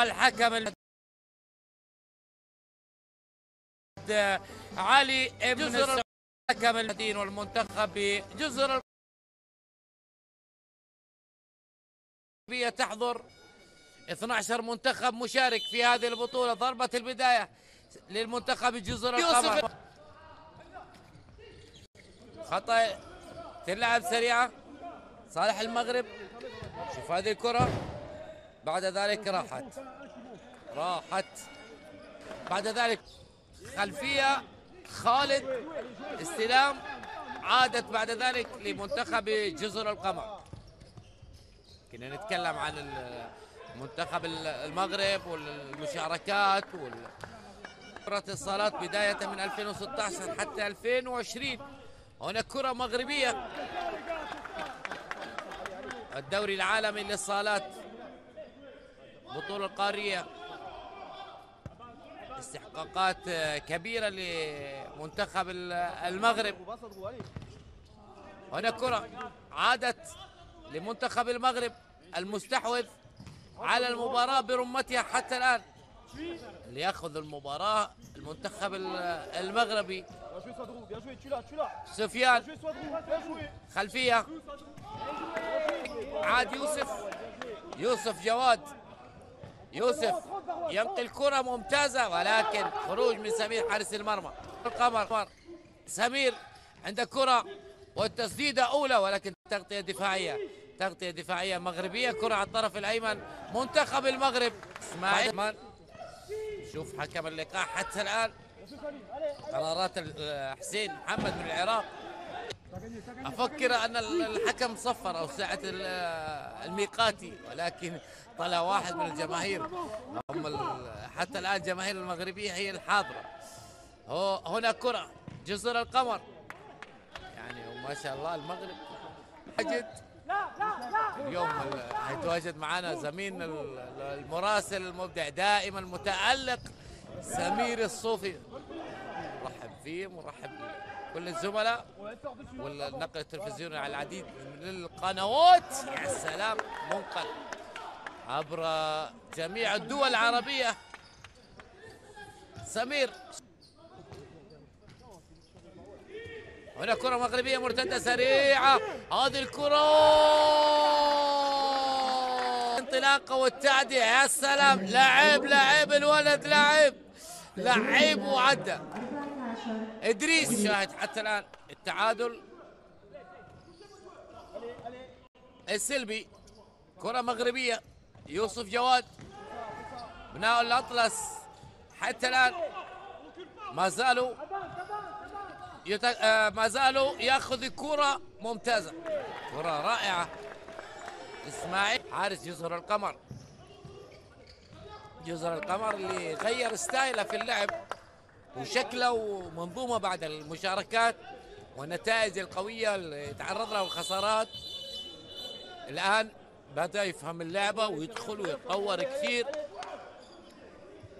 والحكم علي ابن السعودية، حكم المدين والمنتخب بجزر الغربية تحضر 12 منتخب مشارك في هذه البطولة. ضربة البداية للمنتخب جزر القمر، خطأ تلعب سريعة صالح المغرب. شوف هذه الكرة، بعد ذلك راحت بعد ذلك خلفية خالد، استلام، عادت بعد ذلك لمنتخب جزر القمر. كنا نتكلم عن منتخب المغرب والمشاركات كرة الصالات بداية من 2016 حتى 2020. هنا كرة مغربية، الدوري العالمي للصالات، بطولة قارية، استحقاقات كبيرة لمنتخب المغرب. هنا كرة عادت لمنتخب المغرب المستحوذ على المباراة برمتها حتى الآن. ليأخذ المباراة المنتخب المغربي. سفيان خلفية، عاد يوسف جواد، يوسف ينقل كرة ممتازة ولكن خروج من سمير حارس المرمى. القمر سمير عند كرة والتسديدة أولى ولكن تغطية دفاعية مغربية. كرة على الطرف الأيمن منتخب المغرب. اسماعيل، شوف حكم اللقاء حتى الآن قرارات حسين محمد من العراق. أفكر أن الحكم صفر أو ساعة الميقاتي، ولكن طلع واحد من الجماهير. حتى الآن الجماهير المغربية هي الحاضرة. هنا كرة جزر القمر، يعني ما شاء الله المغرب واجد. اليوم هيتواجد معنا زميلنا المراسل المبدع دائما المتألق سمير الصوفي. مرحب فيه، مرحب كل الزملاء والنقل التلفزيوني على العديد من القنوات. يا سلام، منقل عبر جميع الدول العربية. سمير، هنا كرة مغربية مرتدة سريعة. هذه الكرة انطلاقة والتعدية. يا سلام، لعب الولد، لعب وعدى. إدريس شاهد حتى الآن التعادل السلبي. كرة مغربية، يوسف جواد بناء الأطلس حتى الآن ما زالوا ياخذ كرة ممتازة، كرة رائعة. اسماعيل حارس جزر القمر اللي غير ستايله في اللعب وشكله ومنظومة بعد المشاركات والنتائج القوية اللي تعرض لها والخسارات. الآن بدأ يفهم اللعبة ويدخل ويتطور كثير.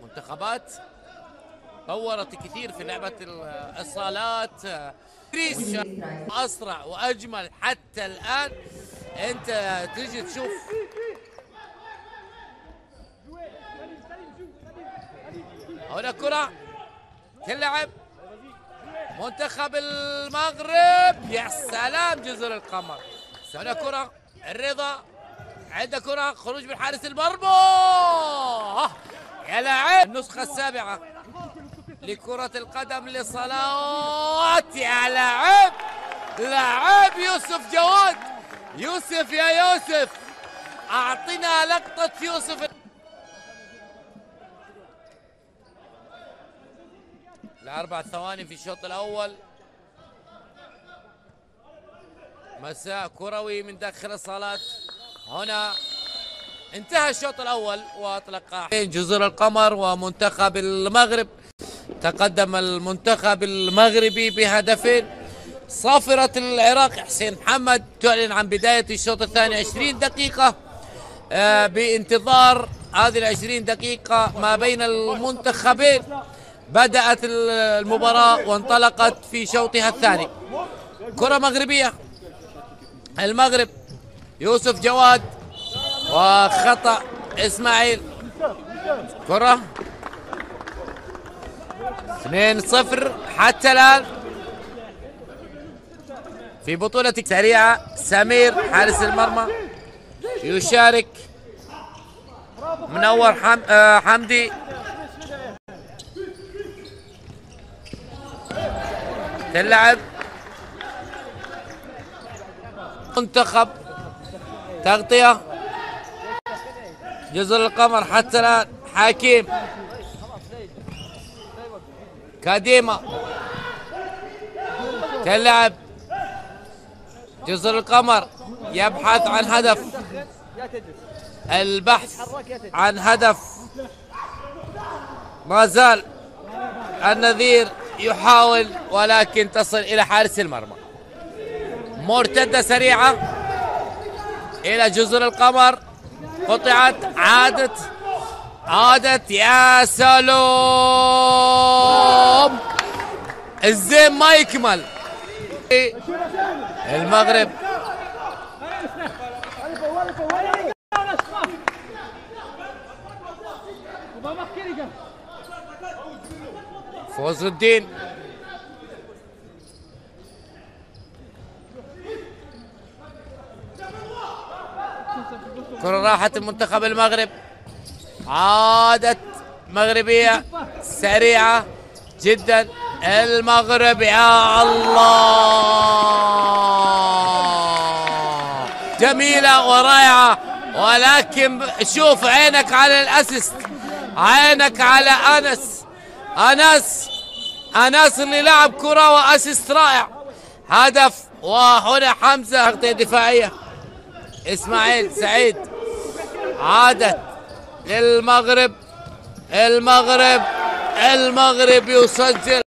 منتخبات طورت كثير في لعبة الصالات. إدريس أسرع وأجمل حتى الآن. أنت تيجي تشوف هنا كرة تلعب منتخب المغرب. يا سلام، جزر القمر. هنا كرة الرضا، عنده كرة خروج من حارس المرمى. يا لاعب، النسخة السابعة لكرة القدم لصالات. يا لاعب يوسف جواد. يوسف، يا يوسف أعطنا لقطة يوسف. ل4 ثواني في الشوط الأول. مساء كروي من داخل الصالات. هنا انتهى الشوط الأول وأطلق جزر القمر ومنتخب المغرب. تقدم المنتخب المغربي بهدفين. صافرة العراق حسين محمد تعلن عن بداية الشوط الثاني 20 دقيقة. بانتظار هذه 20 دقيقة ما بين المنتخبين بدأت المباراة وانطلقت في شوطها الثاني. كرة مغربية، المغرب، يوسف جواد وخطأ إسماعيل. كرة 2-0 حتى الآن في بطولة سريعة. سمير حارس المرمى يشارك، منور حمدي تلعب. منتخب تغطية جزر القمر حتى الآن. حكيم كاديما تلعب. جزر القمر يبحث عن هدف، البحث عن هدف. ما زال النذير يحاول ولكن تصل إلى حارس المرمى. مرتدة سريعة إلى جزر القمر، قطعت، عادت يا سلام. الزين ما يكمل. المغرب فوز الدين كرة راحت المنتخب المغرب، عادت مغربية سريعة جدا. المغرب يا الله جميلة ورائعة، ولكن شوف عينك على الاسيست، عينك على انس اللي لعب كرة واسيست رائع، هدف. وهنا حمزة تغطية دفاعية. اسماعيل سعيد عادت للمغرب. المغرب يسجل.